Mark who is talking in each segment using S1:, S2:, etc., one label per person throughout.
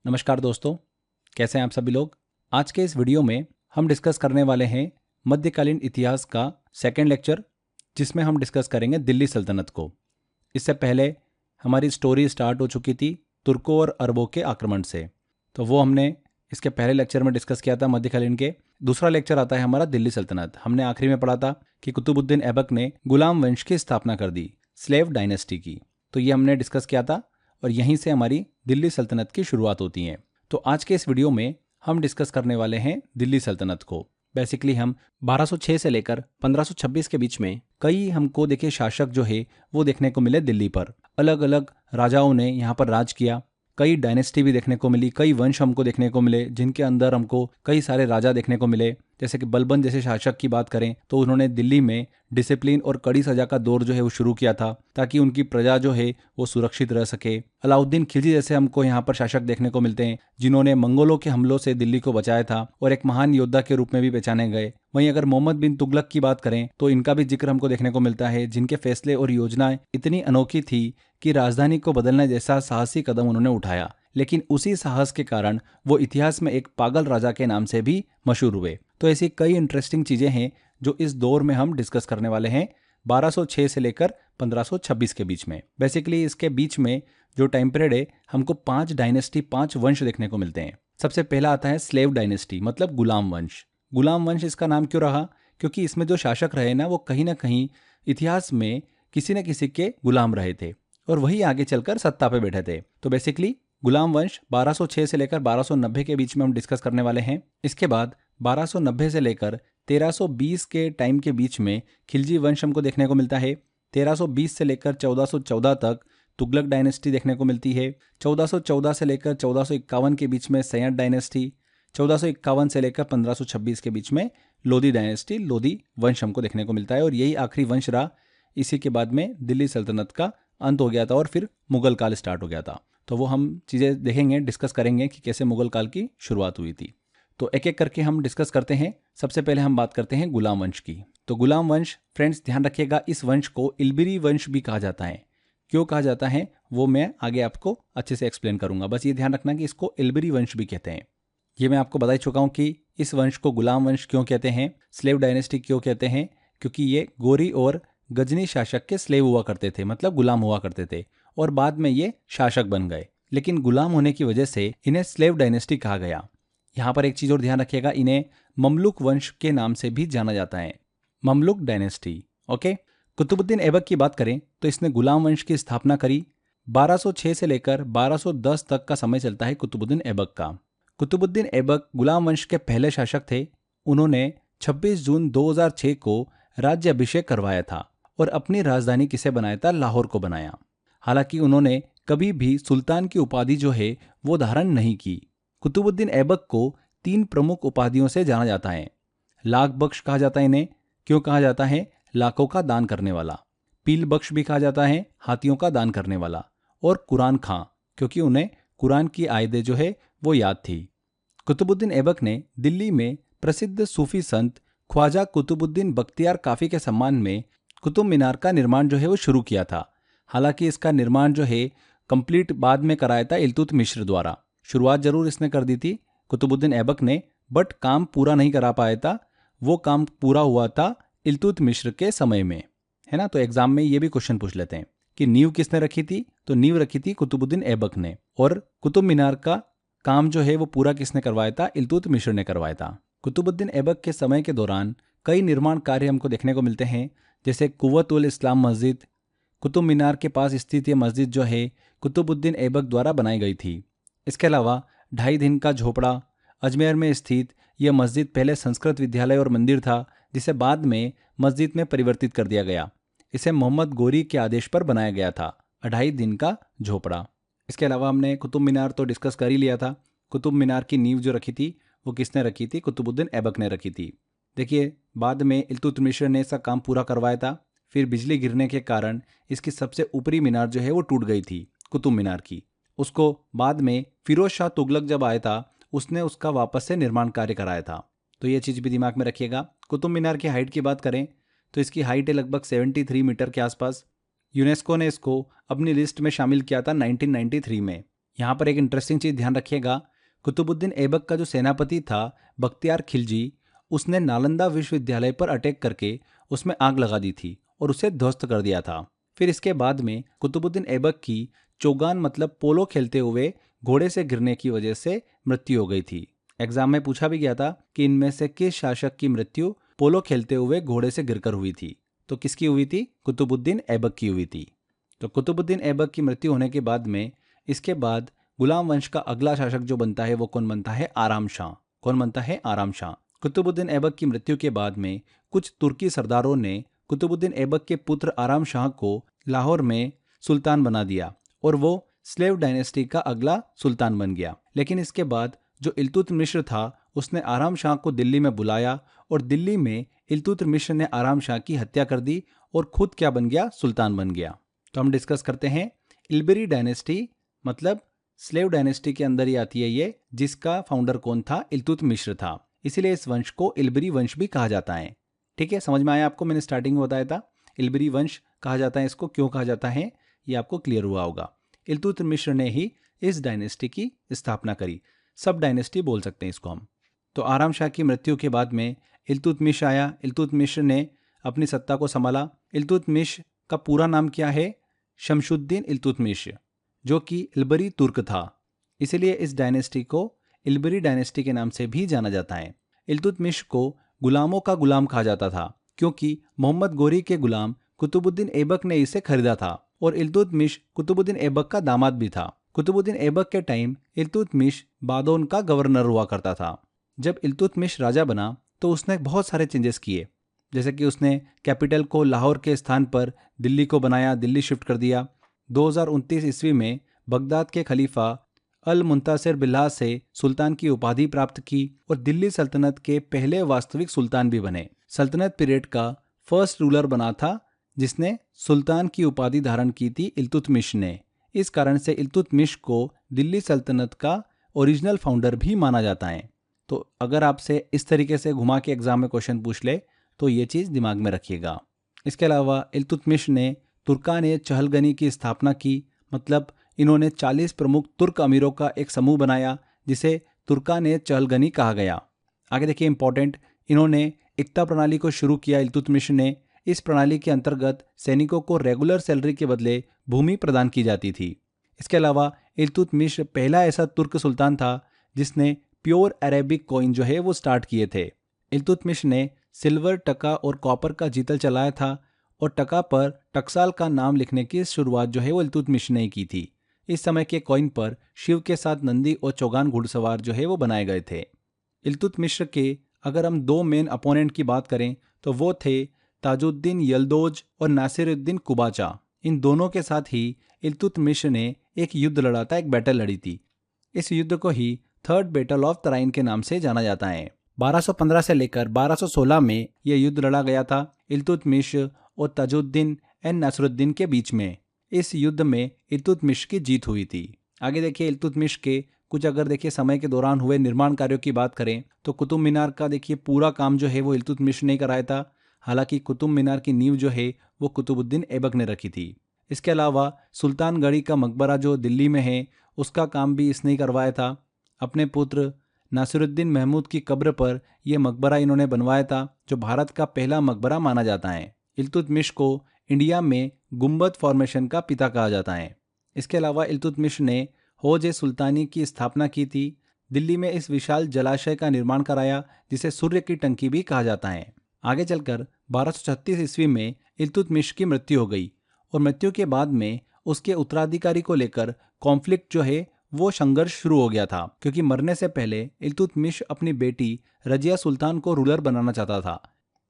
S1: नमस्कार दोस्तों, कैसे हैं आप सभी लोग। आज के इस वीडियो में हम डिस्कस करने वाले हैं मध्यकालीन इतिहास का सेकंड लेक्चर, जिसमें हम डिस्कस करेंगे दिल्ली सल्तनत को। इससे पहले हमारी स्टोरी स्टार्ट हो चुकी थी तुर्कों और अरबों के आक्रमण से, तो वो हमने इसके पहले लेक्चर में डिस्कस किया था मध्यकालीन के। दूसरा लेक्चर आता है हमारा दिल्ली सल्तनत। हमने आखिरी में पढ़ा था कि कुतुबुद्दीन ऐबक ने गुलाम वंश की स्थापना कर दी, स्लेव डायनेस्टी की। तो ये हमने डिस्कस किया था और यहीं से हमारी दिल्ली सल्तनत की शुरुआत होती है। तो आज के इस वीडियो में हम डिस्कस करने वाले हैं दिल्ली सल्तनत को। बेसिकली हम 1206 से लेकर 1526 के बीच में कई हमको देखिए शासक जो है वो देखने को मिले दिल्ली पर। अलग अलग राजाओं ने यहाँ पर राज किया, कई डायनेस्टी भी देखने को मिली, कई वंश हमको देखने को मिले, जिनके अंदर हमको कई सारे राजा देखने को मिले। जैसे कि बलबन जैसे शासक की बात करें तो उन्होंने दिल्ली में डिसिप्लिन और कड़ी सजा का दौर जो है वो शुरू किया था, ताकि उनकी प्रजा जो है वो सुरक्षित रह सके। अलाउद्दीन खिलजी जैसे हमको यहाँ पर शासक देखने को मिलते हैं, जिन्होंने मंगोलों के हमलों से दिल्ली को बचाया था और एक महान योद्धा के रूप में भी पहचाने गए। वहीं अगर मोहम्मद बिन तुगलक की बात करें तो इनका भी जिक्र हमको देखने को मिलता है, जिनके फैसले और योजनाएं इतनी अनोखी थी कि राजधानी को बदलने जैसा साहसी कदम उन्होंने उठाया। लेकिन उसी साहस के कारण वो इतिहास में एक पागल राजा के नाम से भी मशहूर हुए। तो ऐसी कई इंटरेस्टिंग चीजें हैं जो इस दौर में हम डिस्कस करने वाले हैं, 1206 से लेकर 1526 के बीच में। बेसिकली इसके बीच में जो टाइम पीरियड है, हमको 5 डायनेस्टी, 5 वंश देखने को मिलते हैं। सबसे पहला आता है स्लेव डायनेस्टी, मतलब गुलाम वंश। गुलाम वंश इसका नाम क्यों रहा? क्योंकि इसमें जो शासक रहे ना, वो कहीं ना कहीं इतिहास में किसी न किसी के गुलाम रहे थे और वही आगे चलकर सत्ता पे बैठे थे। तो बेसिकली गुलाम वंश 1206 से लेकर 1290 के बीच में हम डिस्कस करने वाले हैं। इसके बाद 1290 से लेकर 1320 के टाइम के बीच में खिलजी वंश हमको देखने को मिलता है। 1320 से लेकर 1414 तक तुगलक डायनेस्टी देखने को मिलती है। 1414 से लेकर 1451 के बीच में सैयद डायनेस्टी। 1451 से लेकर 1526 के बीच में लोधी डायनेस्टी, लोधी वंश हमको देखने को मिलता है। और यही आखिरी वंश रहा। इसी के बाद में दिल्ली सल्तनत का अंत हो गया था और फिर मुगल काल स्टार्ट हो गया था। तो वो हम चीज़ें देखेंगे, डिस्कस करेंगे कि कैसे मुगल काल की शुरुआत हुई थी। तो एक एक करके हम डिस्कस करते हैं। सबसे पहले हम बात करते हैं गुलाम वंश की। तो गुलाम वंश, फ्रेंड्स ध्यान रखिएगा, इस वंश को इल्बिरी वंश भी कहा जाता है। क्यों कहा जाता है वो मैं आगे आपको अच्छे से एक्सप्लेन करूंगा। बस ये ध्यान रखना कि इसको इल्बिरी वंश भी कहते हैं। ये मैं आपको बता ही चुका हूँ कि इस वंश को गुलाम वंश क्यों कहते हैं, स्लेव डायनेस्टी क्यों कहते हैं। क्योंकि ये गोरी और गजनी शासक के स्लेव हुआ करते थे, मतलब गुलाम हुआ करते थे, और बाद में ये शासक बन गए। लेकिन गुलाम होने की वजह से इन्हें स्लेव डायनेस्टी कहा गया। यहाँ पर एक चीज और ध्यान रखिएगा, इन्हें ममलुक वंश के नाम से भी जाना जाता है, ममलुक डायनेस्टी। ओके। कुतुबुद्दीन ऐबक की बात करें तो इसने गुलाम वंश की स्थापना करी। 1206 से लेकर 1210 तक का समय चलता है कुतुबुद्दीन ऐबक का। कुतुबुद्दीन ऐबक गुलाम वंश के पहले शासक थे। उन्होंने 26 जून 2006 को राज्य अभिषेक करवाया था और अपनी राजधानी किसे बनाया था? लाहौर को बनाया। हालांकि उन्होंने कभी भी सुल्तान की उपाधि जो है वो धारण नहीं की। कुतुबुद्दीन ऐबक को 3 प्रमुख उपाधियों से जाना जाता है। लाख बख्श कहा जाता है इन्हें। क्यों कहा जाता है? लाखों का दान करने वाला। पील बख्श भी कहा जाता है, हाथियों का दान करने वाला। और कुरान खां, क्योंकि उन्हें कुरान की आयतें जो है वो याद थी। कुतुबुद्दीन ऐबक ने दिल्ली में प्रसिद्ध सूफी संत ख्वाजा कुतुबुद्दीन बख्तियार काफी के सम्मान में कुतुब मीनार का निर्माण जो है वो शुरू किया था। हालांकि इसका निर्माण जो है कंप्लीट बाद में कराया था इल्तुतमिश द्वारा। शुरुआत जरूर इसने कर दी थी कुतुबुद्दीन ऐबक ने, बट काम पूरा नहीं करा पाया था। वो काम पूरा हुआ था इल्तुतमिश के समय में, है ना। तो एग्जाम में ये भी क्वेश्चन पूछ लेते हैं कि नींव किसने रखी थी? तो नींव रखी थी कुतुबुद्दीन ऐबक ने। और कुतुब मीनार का काम जो है वो पूरा किसने करवाया था? इल्तुतमिश ने करवाया था। कुतुबुद्दीन ऐबक के समय के दौरान कई निर्माण कार्य हमको देखने को मिलते हैं, जैसे कुव्वत उल इस्लाम मस्जिद। कुतुब मीनार के पास स्थित ये मस्जिद जो है कुतुबुद्दीन ऐबक द्वारा बनाई गई थी। इसके अलावा 2.5 दिन का झोपड़ा, अजमेर में स्थित यह मस्जिद पहले संस्कृत विद्यालय और मंदिर था, जिसे बाद में मस्जिद में परिवर्तित कर दिया गया। इसे मोहम्मद गोरी के आदेश पर बनाया गया था। 2.5 दिन का झोपड़ा। इसके अलावा हमने कुतुब मीनार तो डिस्कस कर ही लिया था। कुतुब मीनार की नींव जो रखी थी वो किसने रखी थी? कुतुबुद्दीन ऐबक ने रखी थी। देखिए, बाद में इल्तुतमिश ने इसका काम पूरा करवाया था। फिर बिजली गिरने के कारण इसकी सबसे ऊपरी मीनार जो है वो टूट गई थी, कुतुब मीनार की। उसको बाद में फिरोज शाह तुगलक जब आया था, उसने उसका वापस से निर्माण कार्य कराया था। तो ये चीज़ भी दिमाग में रखिएगा। कुतुब मीनार की हाइट की बात करें तो इसकी हाइट है लगभग 73 मीटर के आसपास। यूनेस्को ने इसको अपनी लिस्ट में शामिल किया था 1993 में। यहाँ पर एक इंटरेस्टिंग चीज़ ध्यान रखिएगा, कुतुबुद्दीन ऐबक का जो सेनापति था बख्तियार खिलजी, उसने नालंदा विश्वविद्यालय पर अटैक करके उसमें आग लगा दी थी और उसे ध्वस्त कर दिया था। फिर इसके बाद में कुतुबुद्दीन ऐबक की चोगान मतलब पोलो खेलते हुए घोड़े से गिरने की वजह से मृत्यु हो गई थी। एग्जाम में पूछा भी गया था कि इनमें से किस शासक की मृत्यु पोलो खेलते हुए घोड़े से गिरकर हुई थी। तो किसकी हुई थी? कुतुबुद्दीन ऐबक की हुई थी। तो कुतुबुद्दीन ऐबक की मृत्यु होने के बाद में इसके बाद गुलाम वंश का अगला शासक जो बनता है वो कौन बनता है? आराम शाह। कौन बनता है? आराम शाह। कुतुबुद्दीन ऐबक की मृत्यु के बाद में कुछ तुर्की सरदारों ने कुतुबुद्दीन ऐबक के पुत्र आराम शाह को लाहौर में सुल्तान बना दिया और वो स्लेव डायनेस्टी का अगला सुल्तान बन गया। लेकिन इसके बाद जो इल्तुतमिश था उसने आराम शाह को दिल्ली में बुलाया और दिल्ली में इल्तुतमिश ने आराम शाह की हत्या कर दी और खुद क्या बन गया? सुल्तान बन गया। तो हम डिस्कस करते हैं इल्बरी डायनेस्टी, मतलब स्लेव डायनेस्टी के अंदर ही आती है ये, जिसका फाउंडर कौन था? इल्तुतमिश था। इसीलिए इस वंश को इल्बरी वंश भी कहा जाता है। ठीक है, समझ में आया आपको? मैंने स्टार्टिंग में बताया था इल्बरी वंश कहा जाता है इसको, क्यों कहा जाता है ये आपको क्लियर हुआ होगा। इल्तुतमिश ने ही इस डायनेस्टी की स्थापना करी, सब डायनेस्टी बोल सकते हैं इसको हम। तो आराम शाह की मृत्यु के बाद में इल्तुतमिश आया। इल्तुतमिश ने अपनी सत्ता को संभाला। इल्तुतमिश का पूरा नाम क्या है? शमशुद्दीन इल्तुतमिश, जो कि इल्बरी तुर्क था। इसलिए इस डायनेस्टी को इल्बरी डायनेस्टी के नाम से भी जाना जाता है। इल्तुतमिश को गुलामों का गुलाम कहा जाता था क्योंकि मोहम्मद गोरी के गुलाम कुतुबुद्दीन ऐबक ने इसे खरीदा था और इल्तुतमिश कुतुबुद्दीन ऐबक का दामाद भी था। कुतुबुद्दीन ऐबक के टाइम इल्तुतमिश बादोन का गवर्नर हुआ करता था। जब इल्तुतमिश राजा बना तो उसने बहुत सारे चेंजेस किए, जैसे कि उसने कैपिटल को लाहौर के स्थान पर दिल्ली को बनाया, दिल्ली शिफ्ट कर दिया। 2029 ईस्वी में बगदाद के खलीफा अल मुंतासिर बिल्लाह से सुल्तान की उपाधि प्राप्त की और दिल्ली सल्तनत के पहले वास्तविक सुल्तान भी बने। सल्तनत पीरियड का फर्स्ट रूलर बना था जिसने सुल्तान की उपाधि धारण की थी इल्तुतमिश ने। इस कारण से इल्तुतमिश को दिल्ली सल्तनत का ओरिजिनल फाउंडर भी माना जाता है। तो अगर आपसे इस तरीके से घुमा के एग्जाम में क्वेश्चन पूछ ले तो ये चीज़ दिमाग में रखिएगा। इसके अलावा इल्तुतमिश ने तुर्कान-ए-चहलगनी की स्थापना की, मतलब इन्होंने 40 प्रमुख तुर्क अमीरों का एक समूह बनाया जिसे तुर्कान-ए-चहलगनी कहा गया। आगे देखिए इंपॉर्टेंट, इन्होंने इक्ता प्रणाली को शुरू किया इल्तुतमिश ने। इस प्रणाली के अंतर्गत सैनिकों को रेगुलर सैलरी के बदले भूमि प्रदान की जाती थी। इसके अलावा इल्तुतमिश पहला ऐसा तुर्क सुल्तान था जिसने प्योर अरेबिक कॉइन जो है वो स्टार्ट किए थे। इल्तुतमिश ने सिल्वर, टका और कॉपर का जीतल चलाया था और टका पर टकसाल का नाम लिखने की शुरुआत जो है वो इल्तुतमिश ने की थी। इस समय के कॉइन पर शिव के साथ नंदी और चौगान घुड़सवार जो है वो बनाए गए थे। इल्तुतमिश के अगर हम दो मेन अपोनेंट की बात करें तो वो थे ताजुद्दीन यल्दोज और नासिरुद्दीन कुबाचा। इन दोनों के साथ ही इल्तुतमिश ने एक युद्ध लड़ा था, एक बैटल लड़ी थी। इस युद्ध को ही थर्ड बैटल ऑफ तराइन के नाम से जाना जाता है। 1215 से लेकर 1216 में यह युद्ध लड़ा गया था इल्तुतमिश और ताजुद्दीन एंड नासिरुद्दीन के बीच में। इस युद्ध में इल्तुतमिश की जीत हुई थी। आगे देखिए इल्तुतमिश के कुछ अगर देखिए समय के दौरान हुए निर्माण कार्यों की बात करें तो कुतुब मीनार का देखिए पूरा काम जो है वो इल्तुतमिश ने कराया था। हालांकि कुतुब मीनार की नींव जो है वो कुतुबुद्दीन ऐबक ने रखी थी। इसके अलावा सुल्तानगढ़ी का मकबरा जो दिल्ली में है उसका काम भी इसने ही करवाया था। अपने पुत्र नासिरुद्दीन महमूद की कब्र पर यह मकबरा इन्होंने बनवाया था, जो भारत का पहला मकबरा माना जाता है। इल्तुतमिश को इंडिया में गुम्बद फॉर्मेशन का पिता कहा जाता है। इसके अलावा इल्तुतमिश ने हौज सुल्तानी की स्थापना की थी। दिल्ली में इस विशाल जलाशय का निर्माण कराया जिसे सूर्य की टंकी भी कहा जाता है। आगे चलकर 1236 ईस्वी में इल्तुतमिश की मृत्यु हो गई और मृत्यु के बाद में उसके उत्तराधिकारी को लेकर कॉन्फ्लिक्ट जो है वो संघर्ष शुरू हो गया था, क्योंकि मरने से पहले इल्तुतमिश अपनी बेटी रजिया सुल्तान को रूलर बनाना चाहता था।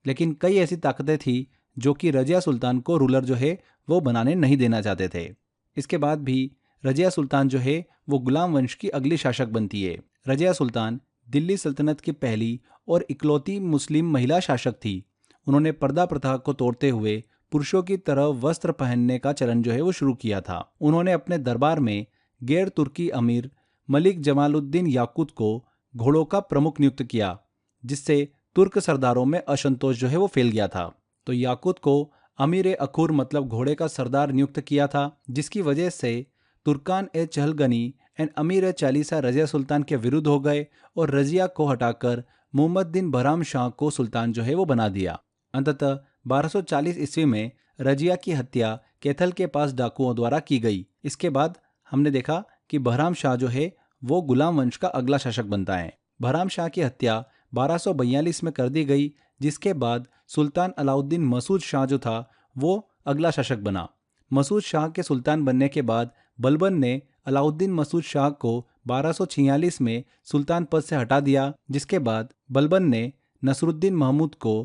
S1: लेकिन कई ऐसी ताकतें थी जो कि रजिया सुल्तान को रूलर जो है वो बनाने नहीं देना चाहते थे। इसके बाद भी रजिया सुल्तान जो है वो गुलाम वंश की अगली शासक बनती है। रजिया सुल्तान दिल्ली सल्तनत की पहली और इकलौती मुस्लिम महिला शासक थी। उन्होंने पर्दा प्रथा को तोड़ते हुए पुरुषों की तरह वस्त्र पहनने का चलन जो है वो शुरू किया था। उन्होंने अपने दरबार में गैर तुर्की अमीर मलिक जमालुद्दीन याकूत को घोड़ों का प्रमुख नियुक्त किया, जिससे तुर्क सरदारों में असंतोष जो है वो फैल गया था। तो याकूत को अमीर अखुर मतलब घोड़े का सरदार नियुक्त किया था, जिसकी वजह से तुर्कान-ए-चहलगनी एंड अमीर चालीसा रजिया सुल्तान के विरुद्ध हो गए और रजिया को हटाकर मोहम्मद बिन बहराम शाह को सुल्तान जो है वो बना दिया। अंततः 1240 ईस्वी में रजिया की हत्या कैथल के पास डाकुओं द्वारा की गई। इसके बाद हमने देखा कि बहराम शाह जो है वो गुलाम वंश का अगला शासक बनता है। बहराम शाह की हत्या 1242 में कर दी गई, जिसके बाद सुल्तान अलाउद्दीन मसूद शाह जो था वो अगला शासक बना। मसूद शाह के सुल्तान बनने के बाद बलबन ने अलाउद्दीन मसूद शाह को 1246 में सुल्तान पद से हटा दिया, जिसके बाद बलबन ने नसरुद्दीन महमूद को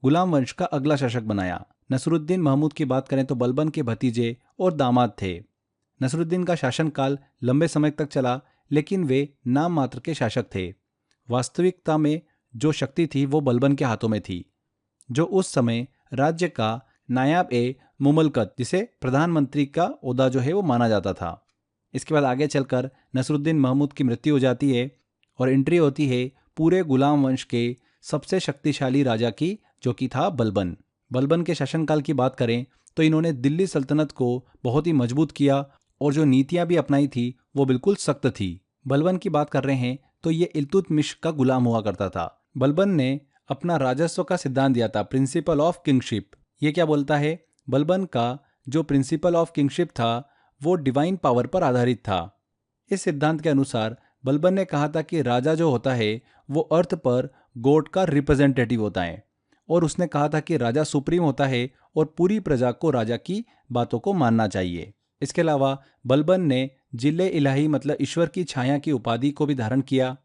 S1: गुलाम वंश का अगला शासक बनाया। नसरुद्दीन महमूद की बात करें तो बलबन के भतीजे और दामाद थे। नसरुद्दीन का शासनकाल लंबे समय तक चला, लेकिन वे नाम मात्र के शासक थे। वास्तविकता में जो शक्ति थी वो बलबन के हाथों में थी, जो उस समय राज्य का नायाब ए मुमलकत, जिसे प्रधानमंत्री का ओहदा जो है वो माना जाता था। इसके बाद आगे चलकर नसरुद्दीन महमूद की मृत्यु हो जाती है और एंट्री होती है पूरे गुलाम वंश के सबसे शक्तिशाली राजा की, जो कि था बलबन। बलबन के शासनकाल की बात करें तो इन्होंने दिल्ली सल्तनत को बहुत ही मजबूत किया और जो नीतियां भी अपनाई थी वो बिल्कुल सख्त थी। बलबन की बात कर रहे हैं तो ये इल्तुतमिश का गुलाम हुआ करता था। बलबन ने अपना राजस्व का सिद्धांत दिया था, प्रिंसिपल ऑफ किंगशिप। ये क्या बोलता है? बलबन का जो प्रिंसिपल ऑफ किंगशिप था वो डिवाइन पावर पर आधारित था। इस सिद्धांत के अनुसार बलबन ने कहा था कि राजा जो होता है वो अर्थ पर गॉड का रिप्रेजेंटेटिव होता है, और उसने कहा था कि राजा सुप्रीम होता है और पूरी प्रजा को राजा की बातों को मानना चाहिए। इसके अलावा बलबन ने जिले इलाही मतलब ईश्वर की छाया की उपाधि को भी धारण किया।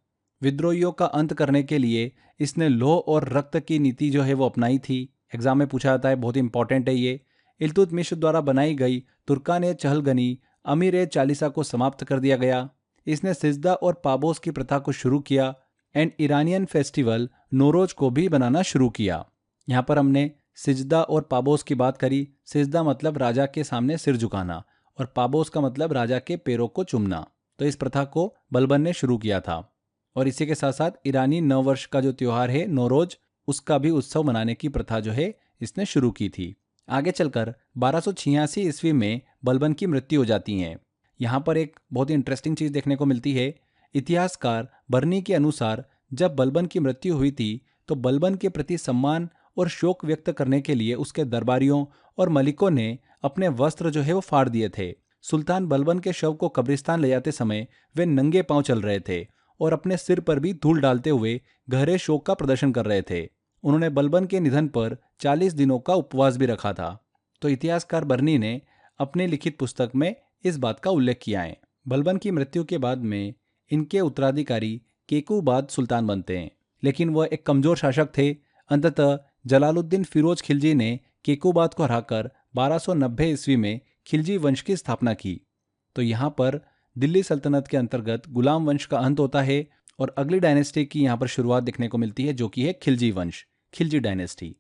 S1: विद्रोहियों का अंत करने के लिए इसने लौह और रक्त की नीति जो है वो अपनाई थी। एग्जाम में पूछा जाता है, बहुत इंपॉर्टेंट है ये। इल्तुतमिश द्वारा बनाई गई तुर्कान चहलगनी अमीर चालीसा को समाप्त कर दिया गया। इसने सिजदा और पाबोस की प्रथा को शुरू किया एंड ईरानियन फेस्टिवल नोरोज को भी बनाना शुरू किया। यहाँ पर हमने सिजदा और पाबोस की बात करी। सिजदा मतलब राजा के सामने सिर झुकाना और पाबोस का मतलब राजा के पैरों को चूमना। तो इस प्रथा को बलबन ने शुरू किया था। और इसी के साथ साथ ईरानी नव वर्ष का जो त्योहार है नौरोज, उसका भी उत्सव मनाने की प्रथा जो है इसने शुरू की थी। आगे चलकर 1286 ईस्वी में बलबन की मृत्यु हो जाती है। यहाँ पर एक बहुत ही इंटरेस्टिंग चीज देखने को मिलती है। इतिहासकार बर्नी के अनुसार जब बलबन की मृत्यु हुई थी तो बलबन के प्रति सम्मान और शोक व्यक्त करने के लिए उसके दरबारियों और मलिकों ने अपने वस्त्र जो है वो फाड़ दिए थे। सुल्तान बलबन के शव को कब्रिस्तान ले जाते समय वे नंगे पांव चल रहे थे और अपने सिर पर भी धूल डालते हुए गहरे शोक का प्रदर्शन कर रहे थे। उन्होंने बलबन के निधन पर 40 दिनों का उपवास भी रखा था। तो इतिहासकार बर्नी ने अपनी लिखित पुस्तक में इस बात का उल्लेख किया है। बलबन की मृत्यु के बाद में इनके उत्तराधिकारी केकूबाद सुल्तान बनते हैं, लेकिन वह एक कमजोर शासक थे। अंततः जलालुद्दीन फिरोज खिलजी ने केकूबाद को हराकर 1290 ईस्वी में खिलजी वंश की स्थापना की। तो यहाँ पर दिल्ली सल्तनत के अंतर्गत गुलाम वंश का अंत होता है और अगली डायनेस्टी की यहाँ पर शुरुआत देखने को मिलती है, जो कि है खिलजी वंश, खिलजी डायनेस्टी।